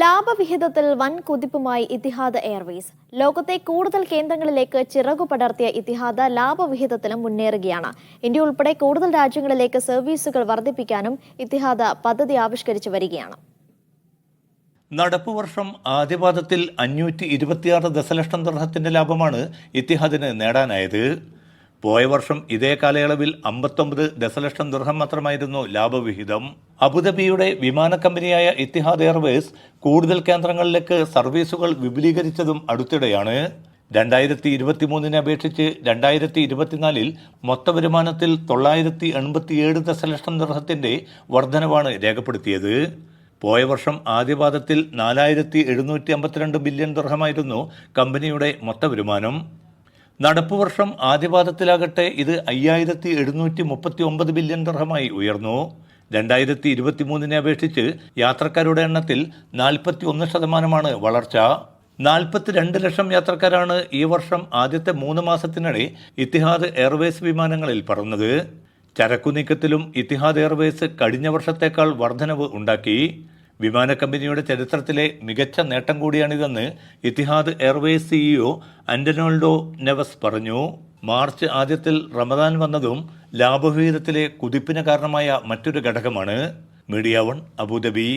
ലാഭവിഹിതത്തിൽ വൻ കുതിപ്പുമായി Ittihad Airways. ലോകത്തെ കൂടുതൽ കേന്ദ്രങ്ങളിലേക്ക് ചിറകു പടർത്തിയ ഇത്തിഹാദ് ലാഭവിഹിതത്തിലും മുന്നേറുകയാണ്. ഇന്ത്യ ഉൾപ്പെടെ കൂടുതൽ രാജ്യങ്ങളിലേക്ക് സർവീസുകൾ വർദ്ധിപ്പിക്കാനും ഇത്തിഹാദ് പദ്ധതി ആവിഷ്കരിച്ചു വരികയാണ്. നടപ്പുവർഷം ആദ്യപാദത്തിൽ 526 ദശലക്ഷം ദിർഹത്തിന്റെ ലാഭമാണ് ഇത്തിഹാദിന് നേടാനായത്. പോയ വർഷം ഇതേ കാലയളവിൽ 59 ദശലക്ഷം ദിർഹം മാത്രമായിരുന്നു ലാഭവിഹിതം. അബുദാബിയുടെ വിമാന കമ്പനിയായ ഇത്തിഹാദ് എയർവേസ് കൂടുതൽ കേന്ദ്രങ്ങളിലേക്ക് സർവീസുകൾ വിപുലീകരിച്ചതും അടുത്തിടെയാണ്. 2023 അപേക്ഷിച്ച് 2024 മൊത്ത വരുമാനത്തിൽ 987 ദശലക്ഷം ദിർഹത്തിന്റെ വർധനവാണ് രേഖപ്പെടുത്തിയത്. പോയ വർഷം ആദ്യപാദത്തിൽ 4752 ബില്യൺ ദിർഹമായിരുന്നു കമ്പനിയുടെ മൊത്ത വരുമാനം. നടപ്പുവർഷം ആദ്യപാദത്തിലാകട്ടെ ഇത് 5739 ബില്യൺ ദിർഹമായി ഉയർന്നു. 2023 അപേക്ഷിച്ച് യാത്രക്കാരുടെ എണ്ണത്തിൽ 41% വളർച്ച. 42 ലക്ഷം യാത്രക്കാരാണ് ഈ വർഷം ആദ്യത്തെ 3 മാസത്തിനിടെ ഇത്തിഹാദ് എയർവേസ് വിമാനങ്ങളിൽ പറന്നത്. ചരക്കുനീക്കത്തിലും ഇത്തിഹാദ് എയർവേസ് കഴിഞ്ഞ വർഷത്തേക്കാൾ വർധനവ് ഉണ്ടാക്കി. വിമാന കമ്പനിയുടെ ചരിത്രത്തിലെ മികച്ച നേട്ടം കൂടിയാണിതെന്ന് Etihad Airways CEO Antonio Neves പറഞ്ഞു. മാർച്ച് ആദ്യത്തിൽ റമദാൻ വന്നതും ലാഭവിഹിതത്തിലെ കുതിപ്പിന് കാരണമായ മറ്റൊരു ഘടകമാണ്. Media 1 Abu Dhabi.